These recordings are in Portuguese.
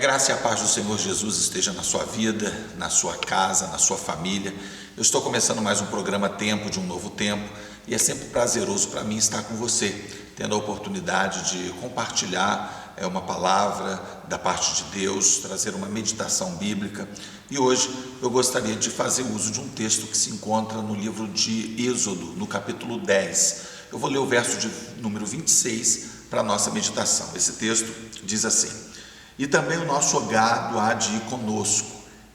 graça e a paz do Senhor Jesus esteja na sua vida, na sua casa, na sua família. Eu estou começando mais um programa Tempo de um Novo Tempo e é sempre prazeroso para mim estar com você, tendo a oportunidade de compartilhar uma palavra da parte de Deus, trazer uma meditação bíblica. E hoje eu gostaria de fazer uso de um texto que se encontra no livro de Êxodo, no capítulo 10. Eu vou ler o verso de número 26 para a nossa meditação. Esse texto diz assim: e também o nosso gado há de ir conosco,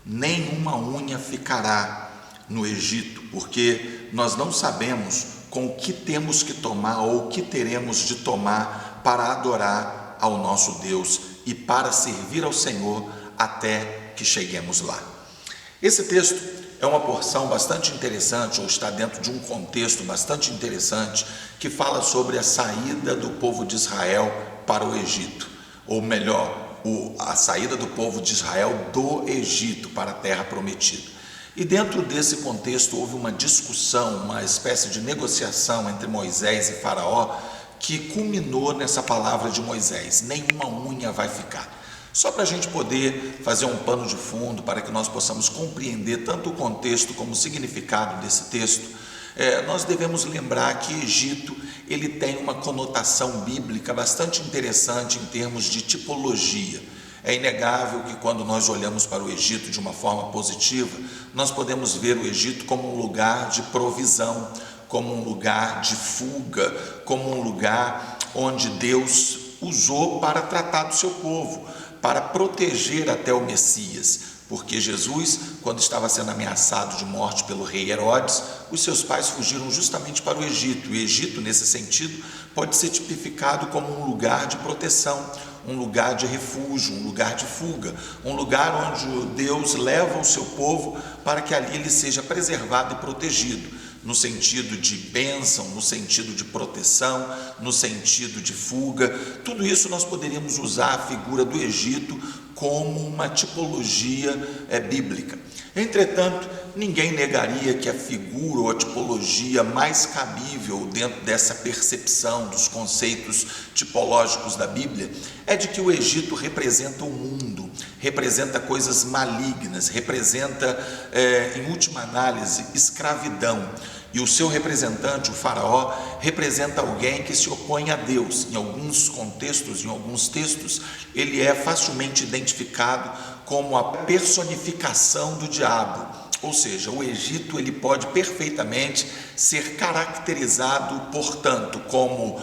nenhuma unha ficará no Egito, porque nós não sabemos com o que temos que tomar ou o que teremos de tomar para adorar ao nosso Deus e para servir ao Senhor até que cheguemos lá. Esse texto é uma porção bastante interessante, ou está dentro de um contexto bastante interessante, que fala sobre a saída do povo de Israel para o Egito, ou melhor, a saída do povo de Israel do Egito para a terra prometida. E dentro desse contexto houve uma discussão, uma espécie de negociação entre Moisés e Faraó, que culminou nessa palavra de Moisés: nenhuma unha vai ficar. Só para a gente poder fazer um pano de fundo, para que nós possamos compreender tanto o contexto como o significado desse texto, nós devemos lembrar que Egito ele tem uma conotação bíblica bastante interessante em termos de tipologia. É inegável que quando nós olhamos para o Egito de uma forma positiva, nós podemos ver o Egito como um lugar de provisão, como um lugar de fuga, como um lugar onde Deus usou para tratar do seu povo, para proteger até o Messias. Porque Jesus, quando estava sendo ameaçado de morte pelo rei Herodes, os seus pais fugiram justamente para o Egito. O Egito, nesse sentido, pode ser tipificado como um lugar de proteção, um lugar de refúgio, um lugar de fuga, um lugar onde Deus leva o seu povo para que ali ele seja preservado e protegido, no sentido de bênção, no sentido de proteção, no sentido de fuga. Tudo isso nós poderíamos usar a figura do Egito como uma tipologia bíblica. Entretanto, ninguém negaria que a figura ou a tipologia mais cabível dentro dessa percepção dos conceitos tipológicos da Bíblia é de que o Egito representa o mundo, representa coisas malignas, representa, em última análise, escravidão. E o seu representante, o faraó, representa alguém que se opõe a Deus. Em alguns contextos, em alguns textos, ele é facilmente identificado como a personificação do diabo. Ou seja, o Egito ele pode perfeitamente ser caracterizado, portanto, como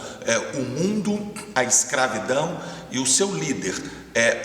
o mundo, a escravidão e o seu líder,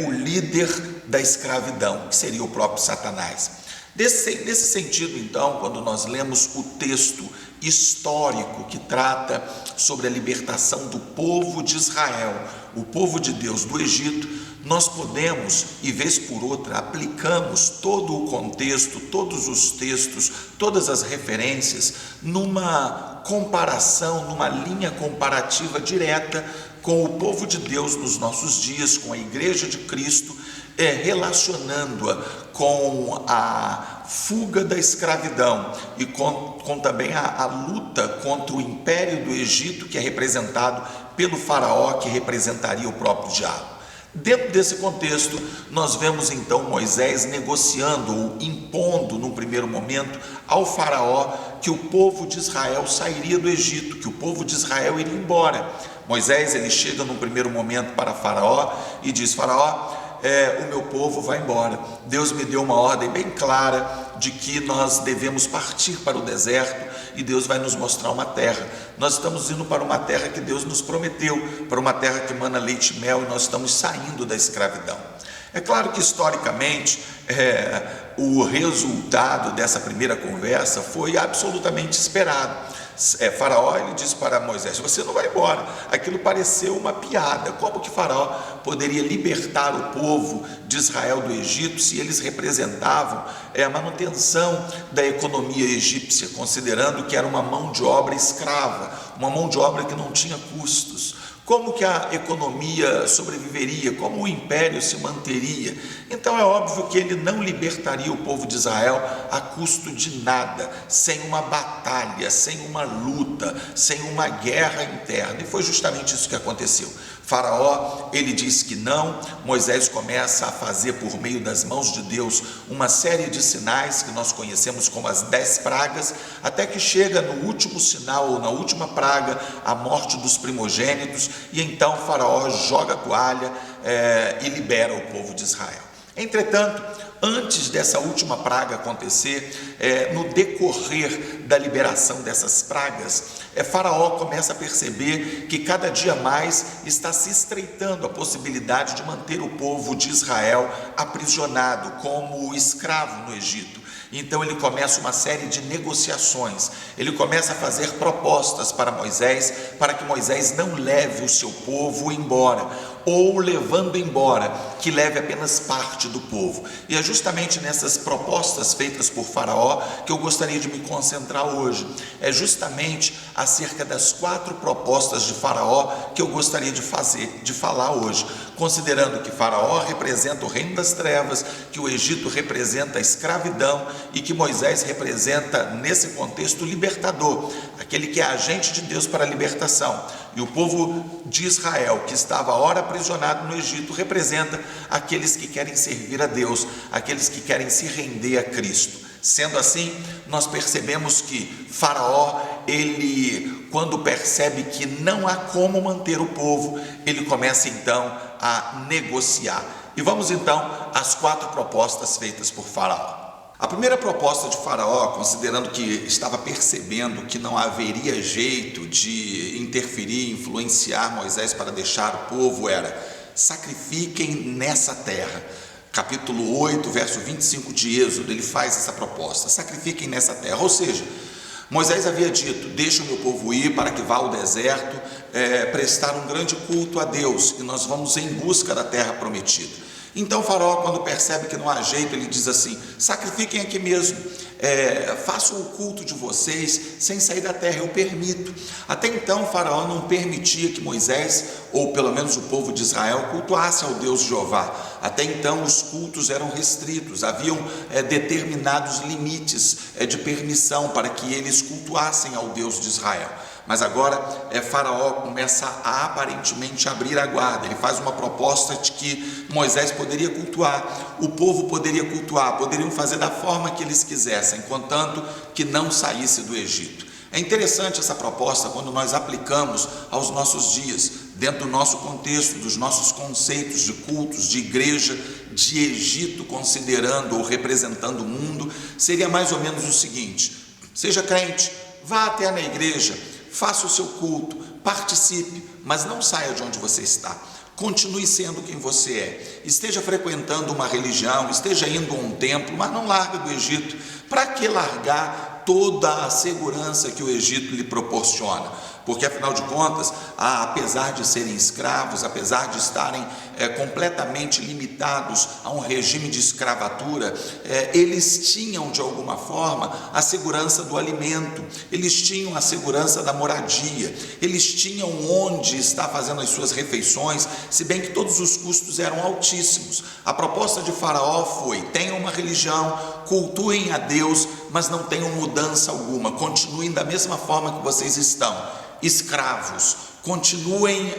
o líder da escravidão, que seria o próprio Satanás. Nesse sentido, então, quando nós lemos o texto histórico que trata sobre a libertação do povo de Israel, o povo de Deus do Egito, nós podemos, e vez por outra, aplicamos todo o contexto, todos os textos, todas as referências, numa comparação, numa linha comparativa direta com o povo de Deus nos nossos dias, com a Igreja de Cristo, relacionando-a com a fuga da escravidão e com também a luta contra o império do Egito, que é representado pelo faraó, que representaria o próprio diabo. Dentro desse contexto, nós vemos então Moisés negociando ou impondo, num primeiro momento, ao faraó que o povo de Israel sairia do Egito, que o povo de Israel iria embora. Moisés ele chega num primeiro momento para faraó e diz: faraó, o meu povo vai embora. Deus me deu uma ordem bem clara de que nós devemos partir para o deserto e Deus vai nos mostrar uma terra. Nós estamos indo para uma terra que Deus nos prometeu, para uma terra que mana leite e mel, e nós estamos saindo da escravidão. É claro que historicamente o resultado dessa primeira conversa foi absolutamente esperado. Faraó ele disse para Moisés: você não vai embora. Aquilo pareceu uma piada. Como que Faraó poderia libertar o povo de Israel do Egito se eles representavam a manutenção da economia egípcia, considerando que era uma mão de obra escrava, uma mão de obra que não tinha custos? como que a economia sobreviveria, como o império se manteria. Então é óbvio que ele não libertaria o povo de Israel a custo de nada, sem uma batalha, sem uma luta, sem uma guerra interna. E foi justamente isso que aconteceu. Faraó, ele diz que não. Moisés começa a fazer por meio das mãos de Deus uma série de sinais que nós conhecemos como as 10 pragas, até que chega no último sinal ou na última praga, a morte dos primogênitos, e então Faraó joga a toalha e libera o povo de Israel. Entretanto, antes dessa última praga acontecer, no decorrer da liberação dessas pragas, Faraó começa a perceber que cada dia mais está se estreitando a possibilidade de manter o povo de Israel aprisionado como escravo no Egito. Então ele começa uma série de negociações, ele começa a fazer propostas para Moisés, para que Moisés não leve o seu povo embora, ou levando embora, que leve apenas parte do povo. E é justamente nessas propostas feitas por Faraó que eu gostaria de me concentrar hoje. É justamente acerca das 4 propostas de Faraó que eu gostaria de falar hoje, considerando que Faraó representa o reino das trevas, que o Egito representa a escravidão e que Moisés representa, nesse contexto, o libertador, aquele que é agente de Deus para a libertação. E o povo de Israel, que estava ora aprisionado no Egito, representa aqueles que querem servir a Deus, aqueles que querem se render a Cristo. Sendo assim, nós percebemos que Faraó, ele, quando percebe que não há como manter o povo, ele começa então a negociar. E vamos então às 4 propostas feitas por Faraó. A primeira proposta de Faraó, considerando que estava percebendo que não haveria jeito de interferir, influenciar Moisés para deixar o povo, era: sacrifiquem nessa terra. Capítulo 8, verso 25 de Êxodo, ele faz essa proposta: sacrifiquem nessa terra. Ou seja, Moisés havia dito: deixa o meu povo ir para que vá ao deserto, prestar um grande culto a Deus, e nós vamos em busca da terra prometida. Então Faraó, quando percebe que não há jeito, ele diz assim: sacrifiquem aqui mesmo, façam o culto de vocês sem sair da terra, eu permito. Até então Faraó não permitia que Moisés, ou pelo menos o povo de Israel, cultuasse ao Deus Jeová. Até então os cultos eram restritos, haviam determinados limites de permissão para que eles cultuassem ao Deus de Israel. Mas agora Faraó começa a aparentemente abrir a guarda. Ele faz uma proposta de que Moisés poderia cultuar, o povo poderia cultuar, poderiam fazer da forma que eles quisessem, contanto que não saísse do Egito. É interessante essa proposta quando nós aplicamos aos nossos dias, dentro do nosso contexto, dos nossos conceitos de cultos, de igreja, de Egito, considerando ou representando o mundo. Seria mais ou menos o seguinte: seja crente, vá até na igreja, faça o seu culto, participe, mas não saia de onde você está. Continue sendo quem você é. Esteja frequentando uma religião, esteja indo a um templo, mas não largue do Egito. Para que largar toda a segurança que o Egito lhe proporciona? Porque afinal de contas, apesar de serem escravos, apesar de estarem completamente limitados a um regime de escravatura, eles tinham de alguma forma a segurança do alimento, eles tinham a segurança da moradia, eles tinham onde estar fazendo as suas refeições, se bem que todos os custos eram altíssimos. A proposta de Faraó foi: tenham uma religião, cultuem a Deus, mas não tenham mudança alguma, continuem da mesma forma que vocês estão, escravos, continuem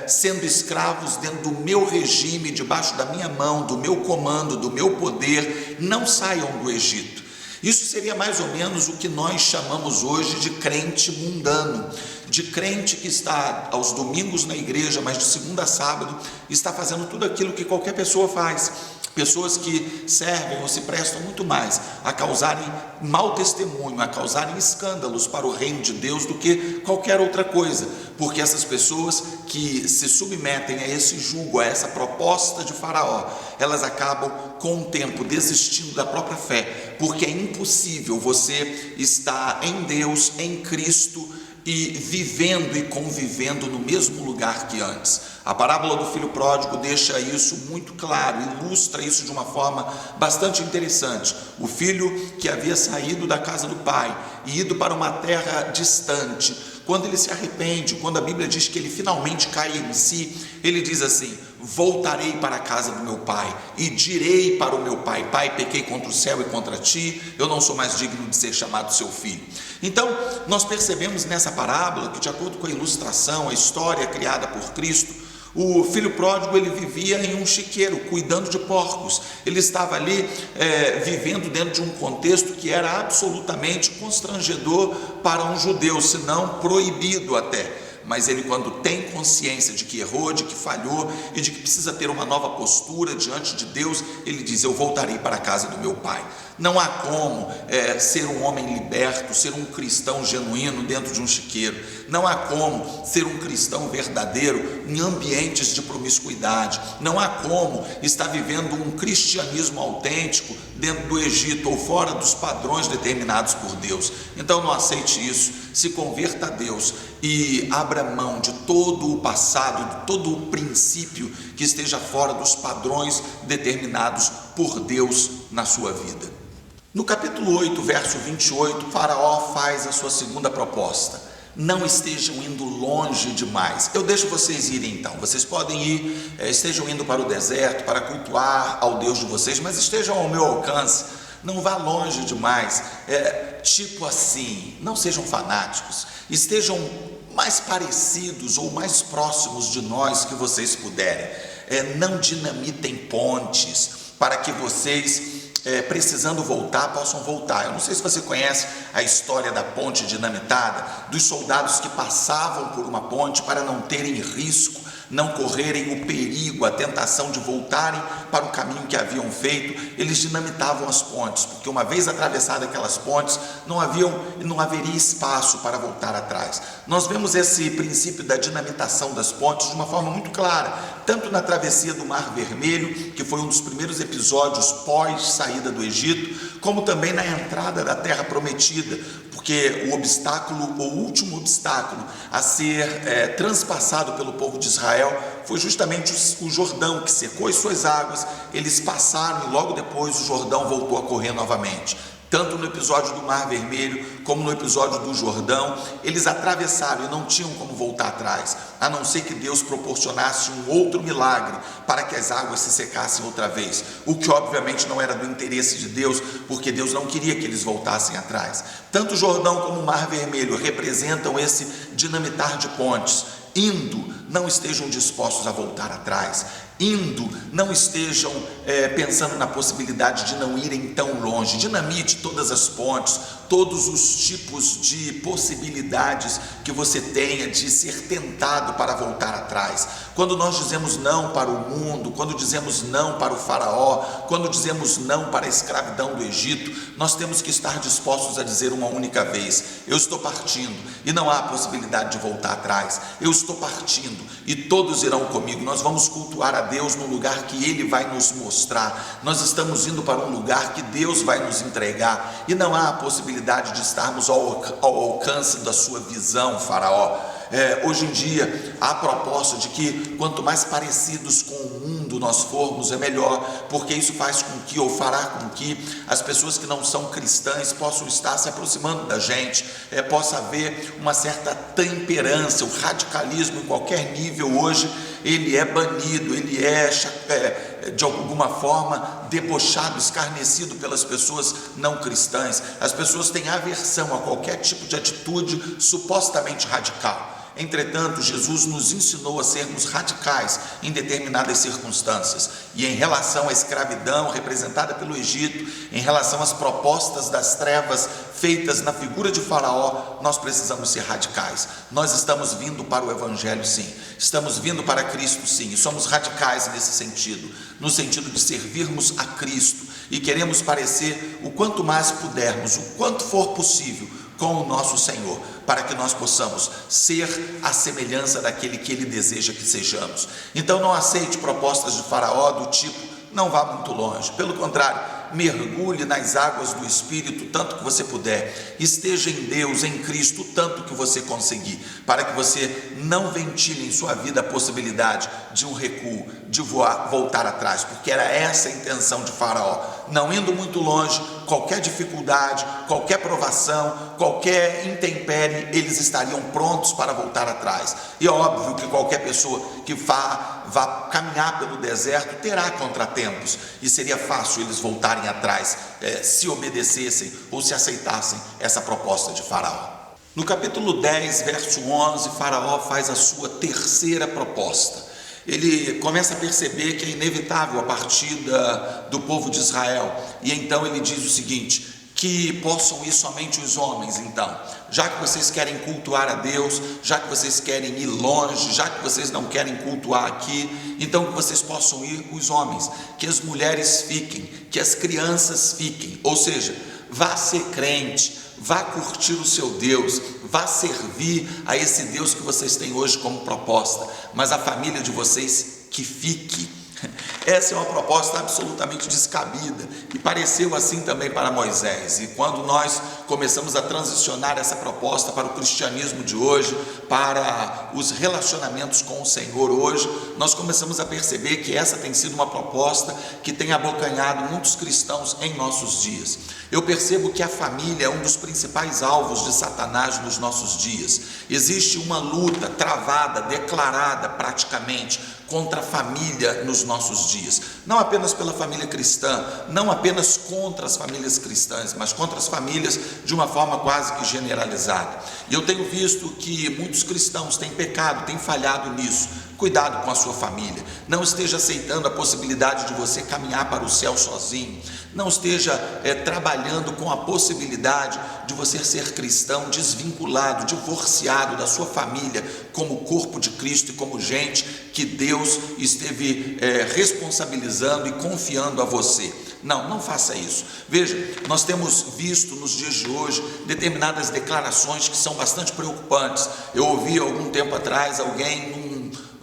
sendo escravos dentro do meu regime, debaixo da minha mão, do meu comando, do meu poder, não saiam do Egito. Isso seria mais ou menos o que nós chamamos hoje de crente mundano, de crente que está aos domingos na igreja, mas de segunda a sábado está fazendo tudo aquilo que qualquer pessoa faz. Pessoas que servem ou se prestam muito mais a causarem mau testemunho, a causarem escândalos para o reino de Deus do que qualquer outra coisa, porque essas pessoas que se submetem a esse jugo, a essa proposta de Faraó, elas acabam com o tempo desistindo da própria fé, porque é impossível você estar em Deus, em Cristo, e vivendo e convivendo no mesmo lugar que antes. A parábola do filho pródigo deixa isso muito claro, ilustra isso de uma forma bastante interessante. O filho que havia saído da casa do pai e ido para uma terra distante, quando ele se arrepende, quando a Bíblia diz que ele finalmente cai em si, ele diz assim: voltarei para a casa do meu pai e direi para o meu pai: pai, pequei contra o céu e contra ti, eu não sou mais digno de ser chamado seu filho. Então nós percebemos nessa parábola que, de acordo com a ilustração, a história criada por Cristo, o filho pródigo, ele vivia em um chiqueiro, cuidando de porcos. Ele estava ali vivendo dentro de um contexto que era absolutamente constrangedor para um judeu, se não proibido até. Mas ele, quando tem consciência de que errou, de que falhou e de que precisa ter uma nova postura diante de Deus, ele diz: eu voltarei para a casa do meu pai. Não há como ser um homem liberto, ser um cristão genuíno dentro de um chiqueiro. Não há como ser um cristão verdadeiro em ambientes de promiscuidade. Não há como estar vivendo um cristianismo autêntico dentro do Egito ou fora dos padrões determinados por Deus. Então não aceite isso, se converta a Deus e abra mão de todo o passado, de todo o princípio que esteja fora dos padrões determinados por Deus na sua vida. No capítulo 8, verso 28, Faraó faz a sua segunda proposta: não estejam indo longe demais. Eu deixo vocês irem então, vocês podem ir, estejam indo para o deserto para cultuar ao Deus de vocês, mas estejam ao meu alcance, não vá longe demais, tipo assim, não sejam fanáticos, estejam mais parecidos ou mais próximos de nós que vocês puderem, não dinamitem pontes para que vocês, precisando voltar, possam voltar. Eu não sei se você conhece a história da ponte dinamitada, dos soldados que passavam por uma ponte para não terem risco, não correrem o perigo, a tentação de voltarem para o caminho que haviam feito. Eles dinamitavam as pontes, porque uma vez atravessadas aquelas pontes, não haveria espaço para voltar atrás. Nós vemos esse princípio da dinamitação das pontes de uma forma muito clara, tanto na travessia do Mar Vermelho, que foi um dos primeiros episódios pós saída do Egito, como também na entrada da Terra Prometida, porque o último obstáculo a ser transpassado pelo povo de Israel foi justamente o Jordão, que secou as suas águas. Eles passaram e logo depois o Jordão voltou a correr novamente. Tanto no episódio do Mar Vermelho como no episódio do Jordão, eles atravessaram e não tinham como voltar atrás, a não ser que Deus proporcionasse um outro milagre para que as águas se secassem outra vez, o que obviamente não era do interesse de Deus, porque Deus não queria que eles voltassem atrás. Tanto o Jordão como o Mar Vermelho representam esse dinamitar de pontes. Indo, não estejam dispostos a voltar atrás. Indo, não estejam pensando na possibilidade de não irem tão longe. Dinamite todas as pontes, todos os tipos de possibilidades que você tenha de ser tentado para voltar atrás. Quando nós dizemos não para o mundo, quando dizemos não para o faraó, quando dizemos não para a escravidão do Egito, nós temos que estar dispostos a dizer uma única vez: eu estou partindo e não há possibilidade de voltar atrás. Eu estou partindo e todos irão comigo. Nós vamos cultuar a Deus no lugar que Ele vai nos mostrar. Nós estamos indo para um lugar que Deus vai nos entregar e não há a possibilidade de estarmos ao alcance da sua visão, faraó. Hoje em dia há a proposta de que quanto mais parecidos com o mundo nós formos, é melhor, porque isso faz com que, ou fará com que, as pessoas que não são cristãs possam estar se aproximando da gente, possa haver uma certa temperança. O radicalismo em qualquer nível hoje, ele é banido, ele é de alguma forma debochado, escarnecido pelas pessoas não cristãs. As pessoas têm aversão a qualquer tipo de atitude supostamente radical. Entretanto, Jesus nos ensinou a sermos radicais em determinadas circunstâncias. E em relação à escravidão representada pelo Egito, em relação às propostas das trevas feitas na figura de Faraó, nós precisamos ser radicais. Nós estamos vindo para o Evangelho, sim. Estamos vindo para Cristo, sim. E somos radicais nesse sentido, no sentido de servirmos a Cristo. E queremos parecer o quanto mais pudermos, o quanto for possível, com o nosso Senhor, para que nós possamos ser a semelhança daquele que Ele deseja que sejamos. Então não aceite propostas de Faraó do tipo: não vá muito longe. Pelo contrário, mergulhe nas águas do Espírito tanto que você puder. Esteja em Deus, em Cristo, tanto que você conseguir, para que você não ventile em sua vida a possibilidade de um recuo, de voltar atrás, porque era essa a intenção de Faraó. Não indo muito longe, qualquer dificuldade, qualquer provação, qualquer intempérie, eles estariam prontos para voltar atrás. E é óbvio que qualquer pessoa que vá caminhar pelo deserto terá contratempos, e seria fácil eles voltarem atrás, se obedecessem ou se aceitassem essa proposta de Faraó. No capítulo 10, verso 11, Faraó faz a sua terceira proposta. Ele começa a perceber que é inevitável a partida do povo de Israel, e então ele diz o seguinte: que possam ir somente os homens. Então, já que vocês querem cultuar a Deus, já que vocês querem ir longe, já que vocês não querem cultuar aqui, então que vocês possam ir os homens, que as mulheres fiquem, que as crianças fiquem, ou seja, vá ser crente, vá curtir o seu Deus, vá servir a esse Deus que vocês têm hoje como proposta, mas a família de vocês que fique. Essa é uma proposta absolutamente descabida, e pareceu assim também para Moisés. E quando nós começamos a transicionar essa proposta para o cristianismo de hoje, para os relacionamentos com o Senhor hoje, nós começamos a perceber que essa tem sido uma proposta que tem abocanhado muitos cristãos em nossos dias. Eu percebo que a família é um dos principais alvos de Satanás nos nossos dias. Existe uma luta travada, declarada praticamente, contra a família nos nossos dias, não apenas pela família cristã, não apenas contra as famílias cristãs, mas contra as famílias de uma forma quase que generalizada. E eu tenho visto que muitos cristãos têm pecado, têm falhado nisso. Cuidado com a sua família, não esteja aceitando a possibilidade de você caminhar para o céu sozinho, não esteja trabalhando com a possibilidade de você ser cristão desvinculado, divorciado da sua família, como corpo de Cristo e como gente que Deus esteve responsabilizando e confiando a você. Não faça isso. Veja, nós temos visto nos dias de hoje determinadas declarações que são bastante preocupantes. Eu ouvi algum tempo atrás alguém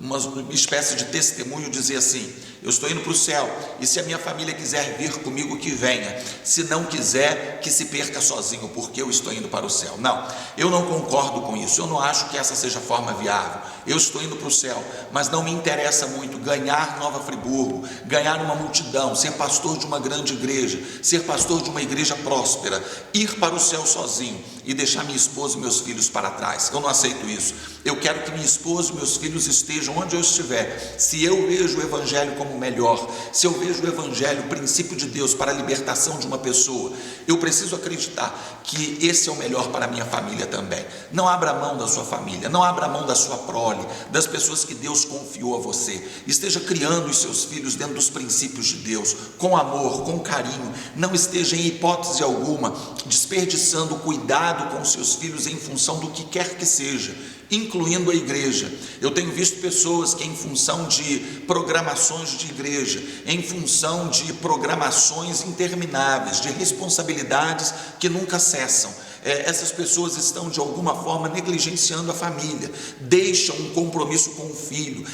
uma espécie de testemunho dizer assim: eu estou indo para o céu, e se a minha família quiser vir comigo, que venha, se não quiser, que se perca sozinho, porque eu estou indo para o céu. Não, eu não concordo com isso, eu não acho que essa seja a forma viável. Eu estou indo para o céu, mas não me interessa muito ganhar Nova Friburgo, ganhar uma multidão, ser pastor de uma grande igreja, ser pastor de uma igreja próspera, ir para o céu sozinho e deixar minha esposa e meus filhos para trás. Eu não aceito isso. Eu quero que minha esposa e meus filhos estejam onde eu estiver. Se eu vejo o evangelho como melhor, se eu vejo o evangelho, o princípio de Deus para a libertação de uma pessoa, eu preciso acreditar que esse é o melhor para a minha família também. Não abra mão da sua família, não abra mão da sua prole, das pessoas que Deus confiou a você. Esteja criando os seus filhos dentro dos princípios de Deus, com amor, com carinho. Não esteja em hipótese alguma desperdiçando cuidado com os seus filhos em função do que quer que seja, incluindo a igreja. Eu tenho visto pessoas que, em função de programações de igreja, em função de programações intermináveis, de responsabilidades que nunca cessam, essas pessoas estão de alguma forma negligenciando a família, deixam um compromisso com o filho,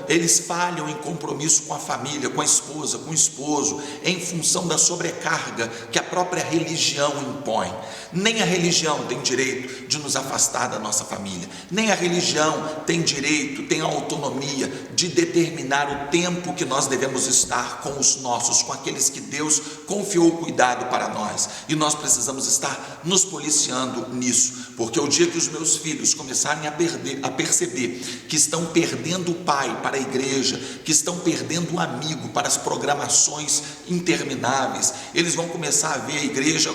eles falham em compromisso com a família, com a esposa, com o esposo, em função da sobrecarga que a própria religião impõe. Nem a religião tem direito de nos afastar da nossa família, nem a religião tem direito, tem a autonomia de determinar o tempo que nós devemos estar com os nossos, com aqueles que Deus confiou o cuidado para nós, e nós precisamos estar nos policiando nisso, porque o dia que os meus filhos começarem a perceber que estão perdendo o pai para a igreja, que estão perdendo o amigo para as programações intermináveis, eles vão começar a ver a igreja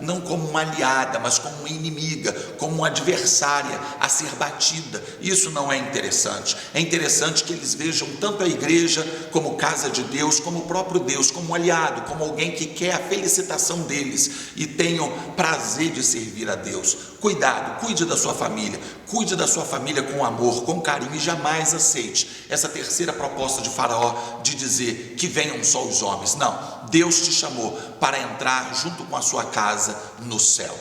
não como uma aliada, mas como uma inimiga, como uma adversária a ser batida. Isso não é interessante. É interessante que eles vejam tanto a igreja como casa de Deus, como o próprio Deus, como um aliado, como alguém que quer a felicitação deles e tenham prazer de servir a Deus. Cuidado, cuide da sua família com amor, com carinho, e jamais aceite essa terceira proposta de Faraó de dizer que venham só os homens. Não, Deus te chamou para entrar junto com a sua casa no céu.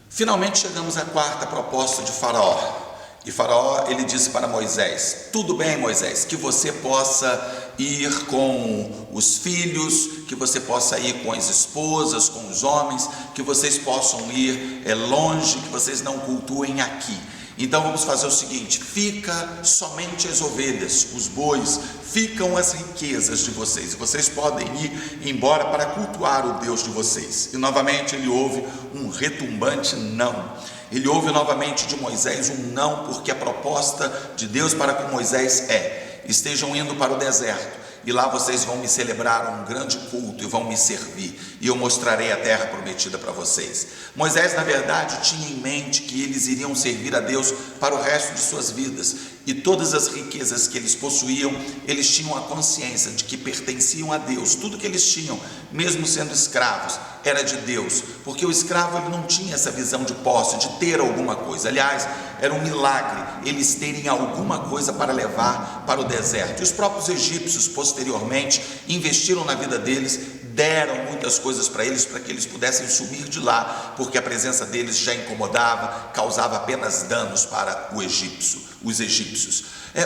Finalmente chegamos à quarta proposta de Faraó. E Faraó, ele disse para Moisés: tudo bem, Moisés, que você possa ir com os filhos, que você possa ir com as esposas, com os homens, que vocês possam ir longe, que vocês não cultuem aqui. Então vamos fazer o seguinte: fica somente as ovelhas, os bois, ficam as riquezas de vocês, e vocês podem ir embora para cultuar o Deus de vocês. E novamente ele ouve um retumbante não. Ele ouve novamente de Moisés um não, porque a proposta de Deus para com Moisés é: estejam indo para o deserto, e lá vocês vão me celebrar um grande culto e vão me servir, e eu mostrarei a terra prometida para vocês. Moisés, na verdade, tinha em mente que eles iriam servir a Deus para o resto de suas vidas, e todas as riquezas que eles possuíam, eles tinham a consciência de que pertenciam a Deus. Tudo que eles tinham, mesmo sendo escravos, era de Deus, porque o escravo ele não tinha essa visão de posse, de ter alguma coisa. Aliás, era um milagre eles terem alguma coisa para levar para o deserto. E os próprios egípcios, posteriormente, investiram na vida deles, deram muitas coisas para eles, para que eles pudessem sumir de lá, porque a presença deles já incomodava, causava apenas danos para os egípcios.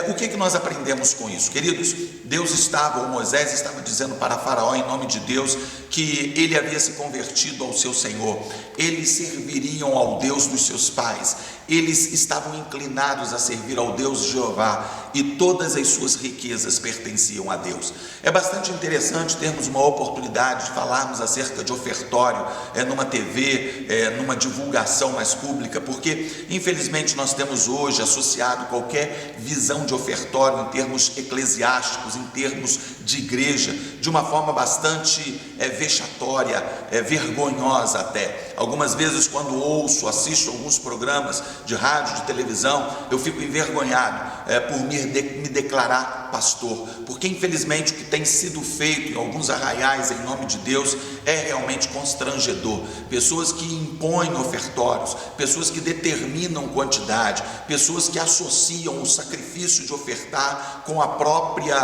O que nós aprendemos com isso? Queridos, Moisés estava dizendo para Faraó, em nome de Deus, que ele havia se convertido ao seu Senhor, eles serviriam ao Deus dos seus pais, eles estavam inclinados a servir ao Deus Jeová, e todas as suas riquezas pertenciam a Deus. É bastante interessante termos uma oportunidade de falarmos acerca de ofertório numa TV, numa divulgação mais pública, porque infelizmente nós temos hoje associado qualquer visão de ofertório em termos eclesiásticos, em termos de igreja, de uma forma bastante vexatória, vergonhosa até. Algumas vezes, quando assisto alguns programas de rádio, de televisão, eu fico envergonhado por me declarar pastor, porque infelizmente o que tem sido feito em alguns arraiais em nome de Deus é realmente constrangedor. Pessoas que impõem ofertórios, pessoas que determinam quantidade, pessoas que associam o sacrifício de ofertar com a própria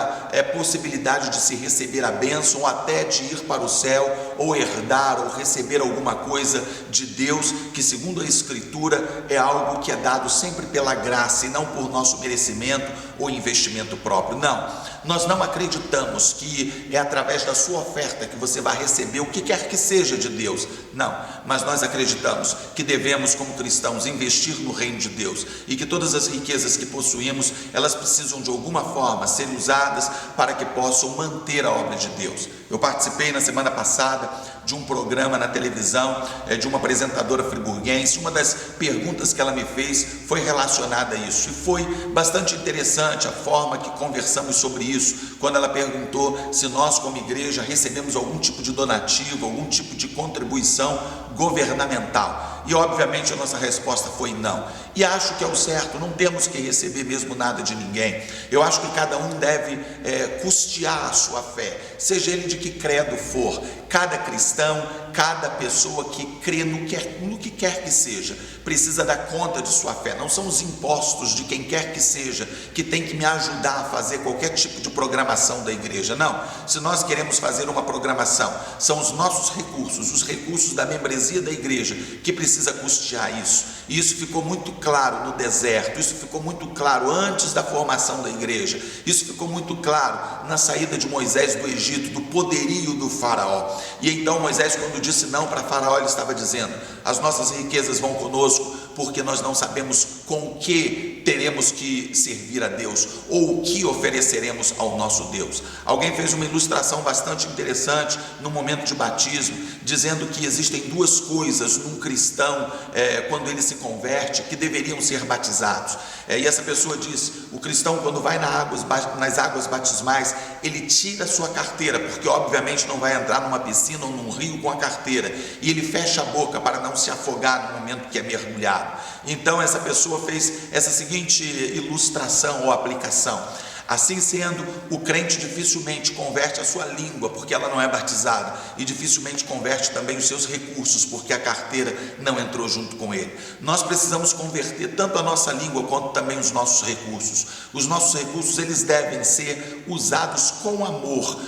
possibilidade de se receber a bênção, ou até de ir para o céu, ou herdar, ou receber alguma coisa de Deus, que segundo a Escritura é algo que é dado sempre pela graça e não por nosso merecimento ou investimento próprio. Não, nós não acreditamos que é através da sua oferta que você vai receber o que quer que seja de Deus. Não, mas nós acreditamos que devemos, como cristãos, investir no reino de Deus, e que todas as riquezas que possuímos, elas precisam de alguma forma ser usadas para que possam manter a obra de Deus. Eu participei na semana passada de um programa na televisão, de uma apresentadora friburguense. Uma das perguntas que ela me fez foi relacionada a isso, e foi bastante interessante a forma que conversamos sobre isso, quando ela perguntou se nós, como igreja, recebemos algum tipo de donativo, algum tipo de contribuição governamental. E obviamente a nossa resposta foi não, e acho que é o certo. Não temos que receber mesmo nada de ninguém. Eu acho que cada um deve custear a sua fé, seja ele de que credo for. Cada cristão, cada pessoa que crê no que quer que seja, precisa dar conta de sua fé. Não são os impostos de quem quer que seja que tem que me ajudar a fazer qualquer tipo de programação da igreja. Não, se nós queremos fazer uma programação, são os nossos recursos, os recursos da membresia da igreja, que precisa custear isso. E isso ficou muito claro no deserto, isso ficou muito claro antes da formação da igreja, isso ficou muito claro na saída de Moisés do Egito, do poderio do faraó. E então Moisés, quando disse não para Faraó, ele estava dizendo: as nossas riquezas vão conosco, porque nós não sabemos com o que teremos que servir a Deus, ou o que ofereceremos ao nosso Deus. Alguém fez uma ilustração bastante interessante no momento de batismo, dizendo que existem duas coisas num cristão, quando ele se converte, que deveriam ser batizados. E essa pessoa disse: o cristão, quando vai nas águas batismais, ele tira a sua carteira, porque obviamente não vai entrar numa piscina ou num rio com a carteira, e ele fecha a boca para não se afogar no momento que é mergulhado. Então essa pessoa fez essa seguinte ilustração ou aplicação: assim sendo, o crente dificilmente converte a sua língua, porque ela não é batizada, e dificilmente converte também os seus recursos, porque a carteira não entrou junto com ele. Nós precisamos converter tanto a nossa língua quanto também os nossos recursos. Os nossos recursos, eles devem ser usados com amor,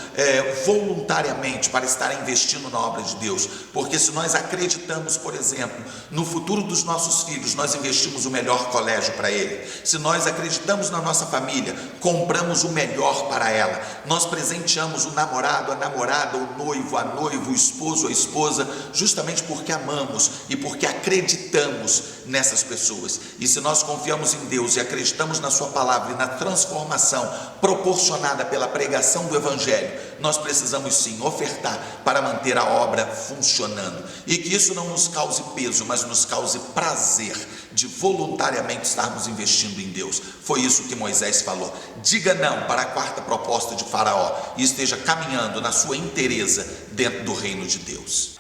voluntariamente, para estar investindo na obra de Deus, porque se nós acreditamos, por exemplo, no futuro dos nossos filhos, nós investimos o melhor colégio para ele. Se nós acreditamos na nossa família, compramos o melhor para ela. Nós presenteamos o namorado, a namorada, o noivo, a noiva, o esposo, a esposa, justamente porque amamos e porque acreditamos nessas pessoas. E se nós confiamos em Deus e acreditamos na sua palavra e na transformação proporcionada pela pregação do Evangelho, nós precisamos sim ofertar para manter a obra funcionando, e que isso não nos cause peso, mas nos cause prazer de voluntariamente estarmos investindo em Deus. Foi isso que Moisés falou: diga não para a quarta proposta de Faraó e esteja caminhando na sua inteireza dentro do reino de Deus.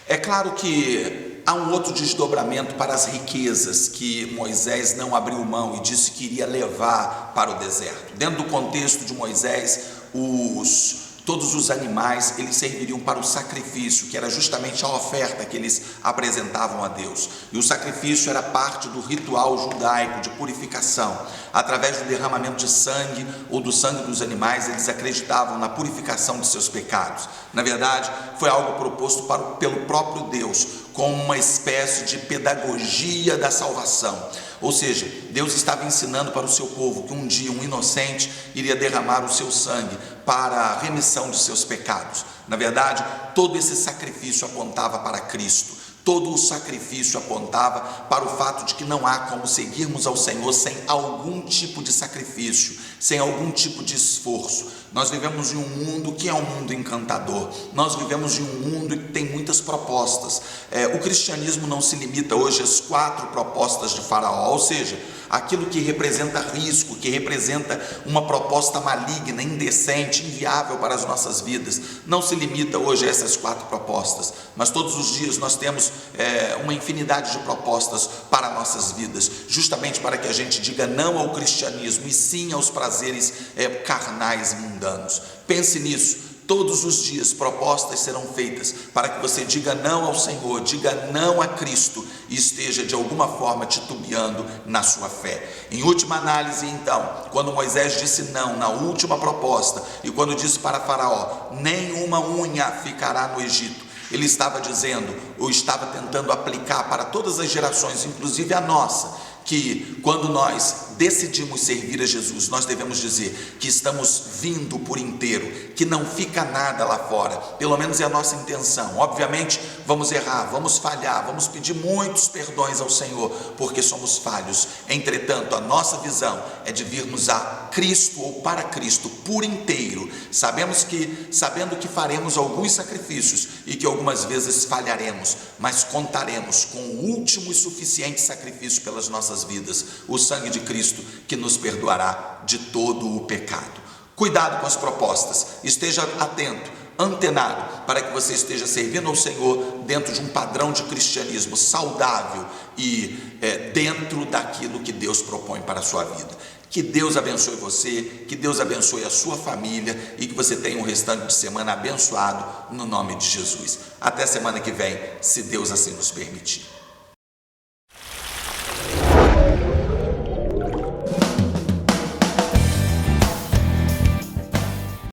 É claro que há um outro desdobramento para as riquezas que Moisés não abriu mão e disse que iria levar para o deserto. Dentro do contexto de Moisés, todos os animais, eles serviriam para o sacrifício, que era justamente a oferta que eles apresentavam a Deus. E o sacrifício era parte do ritual judaico de purificação. Através do derramamento de sangue ou do sangue dos animais, eles acreditavam na purificação de seus pecados. Na verdade, foi algo proposto pelo próprio Deus, como uma espécie de pedagogia da salvação. Ou seja, Deus estava ensinando para o seu povo que um dia um inocente iria derramar o seu sangue para a remissão de seus pecados. Na verdade, todo esse sacrifício apontava para Cristo. Todo o sacrifício apontava para o fato de que não há como seguirmos ao Senhor sem algum tipo de sacrifício, sem algum tipo de esforço. Nós vivemos em um mundo que é um mundo encantador, nós vivemos em um mundo que tem muitas propostas. O cristianismo não se limita hoje às 4 propostas de Faraó, ou seja, aquilo que representa risco, que representa uma proposta maligna, indecente, inviável para as nossas vidas, não se limita hoje a essas 4 propostas, mas todos os dias nós temos uma infinidade de propostas para nossas vidas, justamente para que a gente diga não ao cristianismo e sim aos prazeres carnais e mundanos. Pense nisso. Todos os dias propostas serão feitas para que você diga não ao Senhor, diga não a Cristo e esteja de alguma forma titubeando na sua fé. Em última análise, então, quando Moisés disse não na última proposta e quando disse para Faraó, nenhuma unha ficará no Egito, ele estava dizendo, ou estava tentando aplicar para todas as gerações, inclusive a nossa, que quando nós decidimos servir a Jesus, nós devemos dizer que estamos vindo por inteiro, que não fica nada lá fora, pelo menos é a nossa intenção. Obviamente vamos errar, vamos falhar, vamos pedir muitos perdões ao Senhor, porque somos falhos. Entretanto, a nossa visão é de virmos a Cristo ou para Cristo por inteiro, sabendo que faremos alguns sacrifícios e que algumas vezes falharemos, mas contaremos com o último e suficiente sacrifício pelas nossas vidas, o sangue de Cristo, que nos perdoará de todo o pecado. Cuidado com as propostas, esteja atento, antenado, para que você esteja servindo ao Senhor dentro de um padrão de cristianismo saudável e dentro daquilo que Deus propõe para a sua vida. Que Deus abençoe você, que Deus abençoe a sua família e que você tenha um restante de semana abençoado no nome de Jesus. Até semana que vem, se Deus assim nos permitir.